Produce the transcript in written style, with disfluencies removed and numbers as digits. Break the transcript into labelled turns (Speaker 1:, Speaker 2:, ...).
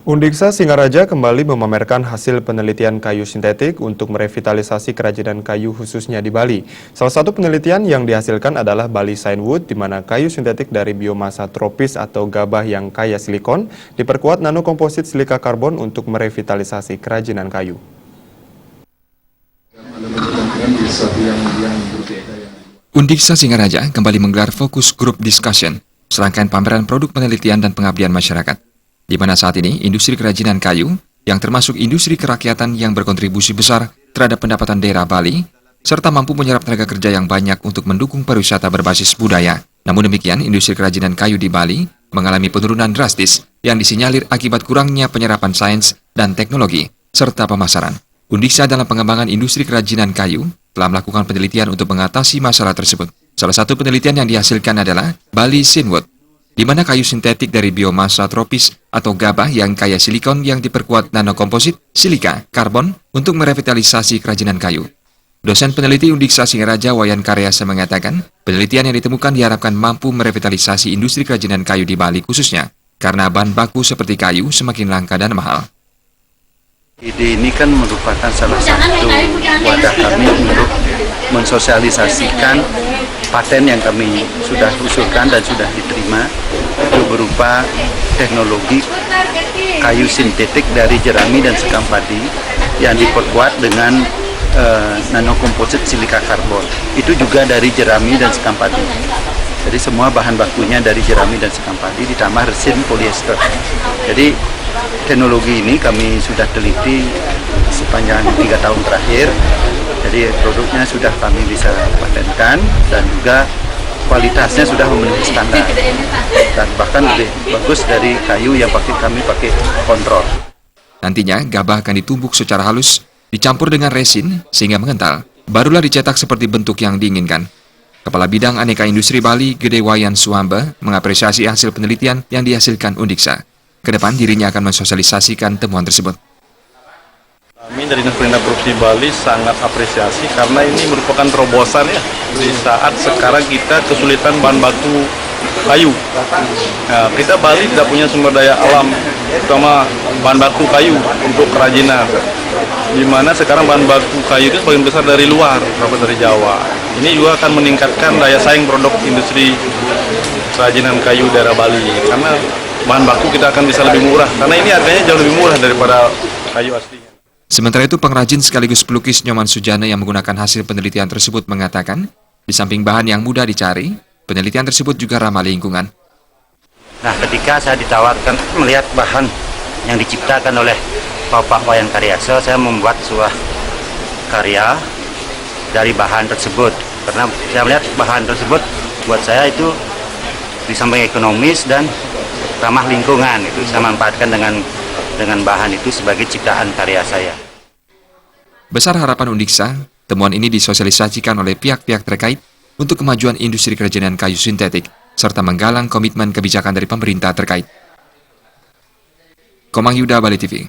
Speaker 1: Undiksa Singaraja kembali memamerkan hasil penelitian kayu sintetik untuk merevitalisasi kerajinan kayu khususnya di Bali. Salah satu penelitian yang dihasilkan adalah Bali Signwood, di mana kayu sintetik dari biomasa tropis atau gabah yang kaya silikon diperkuat nanokomposit silika karbon untuk merevitalisasi kerajinan kayu.
Speaker 2: Undiksa Singaraja kembali menggelar fokus group discussion, serangkaian pameran produk penelitian dan pengabdian masyarakat, di mana saat ini industri kerajinan kayu, yang termasuk industri kerakyatan yang berkontribusi besar terhadap pendapatan daerah Bali, serta mampu menyerap tenaga kerja yang banyak untuk mendukung pariwisata berbasis budaya. Namun demikian, industri kerajinan kayu di Bali mengalami penurunan drastis yang disinyalir akibat kurangnya penyerapan sains dan teknologi, serta pemasaran. Undiksa dalam pengembangan industri kerajinan kayu telah melakukan penelitian untuk mengatasi masalah tersebut. Salah satu penelitian yang dihasilkan adalah Bali Signwood, di mana kayu sintetik dari biomasa tropis atau gabah yang kaya silikon yang diperkuat nanokomposit silika karbon untuk merevitalisasi kerajinan kayu. Dosen peneliti Undiksa Singaraja Wayan Karyasa mengatakan, penelitian yang ditemukan diharapkan mampu merevitalisasi industri kerajinan kayu di Bali khususnya, karena bahan baku seperti kayu semakin langka dan mahal.
Speaker 3: Ide ini kan merupakan salah satu wadah kami untuk mensosialisasikan paten yang kami sudah usulkan dan sudah diterima, itu berupa teknologi kayu sintetik dari jerami dan sekam padi yang diperkuat dengan nanokomposit silika karbon. Itu juga dari jerami dan sekam padi. Jadi semua bahan bakunya dari jerami dan sekam padi ditambah resin polyester. Jadi teknologi ini kami sudah teliti sepanjang 3 tahun terakhir. Jadi produknya sudah kami bisa patenkan dan juga kualitasnya sudah memenuhi standar dan bahkan lebih bagus dari kayu yang kami pakai kontrol.
Speaker 2: Nantinya gabah akan ditumbuk secara halus, dicampur dengan resin sehingga mengental, barulah dicetak seperti bentuk yang diinginkan. Kepala Bidang Aneka Industri Bali, Gede Wayan Suamba, mengapresiasi hasil penelitian yang dihasilkan Undiksa. Kedepan dirinya akan mensosialisasikan temuan tersebut.
Speaker 4: Kami dari Dinas Pemerintah Provinsi Bali sangat apresiasi karena ini merupakan terobosan ya di saat sekarang kita kesulitan bahan baku kayu. Nah, kita Bali tidak punya sumber daya alam, terutama bahan baku kayu untuk kerajinan. Di mana sekarang bahan baku kayu itu sebagian besar dari luar, beberapa dari Jawa. Ini juga akan meningkatkan daya saing produk industri kerajinan kayu daerah Bali karena bahan baku kita akan bisa lebih murah karena ini harganya jauh lebih murah daripada kayu asli.
Speaker 2: Sementara itu, pengrajin sekaligus pelukis Nyoman Sujana yang menggunakan hasil penelitian tersebut mengatakan, di samping bahan yang mudah dicari, penelitian tersebut juga ramah lingkungan.
Speaker 3: Nah, ketika saya ditawarkan melihat bahan yang diciptakan oleh Bapak Wayan Karyasa, saya membuat sebuah karya dari bahan tersebut. Karena saya melihat bahan tersebut buat saya itu di samping ekonomis dan ramah lingkungan, itu saya manfaatkan dengan bahan itu sebagai ciptaan karya saya.
Speaker 2: Besar harapan Undiksa, temuan ini disosialisasikan oleh pihak-pihak terkait untuk kemajuan industri kerajinan kayu sintetik, serta menggalang komitmen kebijakan dari pemerintah terkait. Komang Yuda, Bali TV.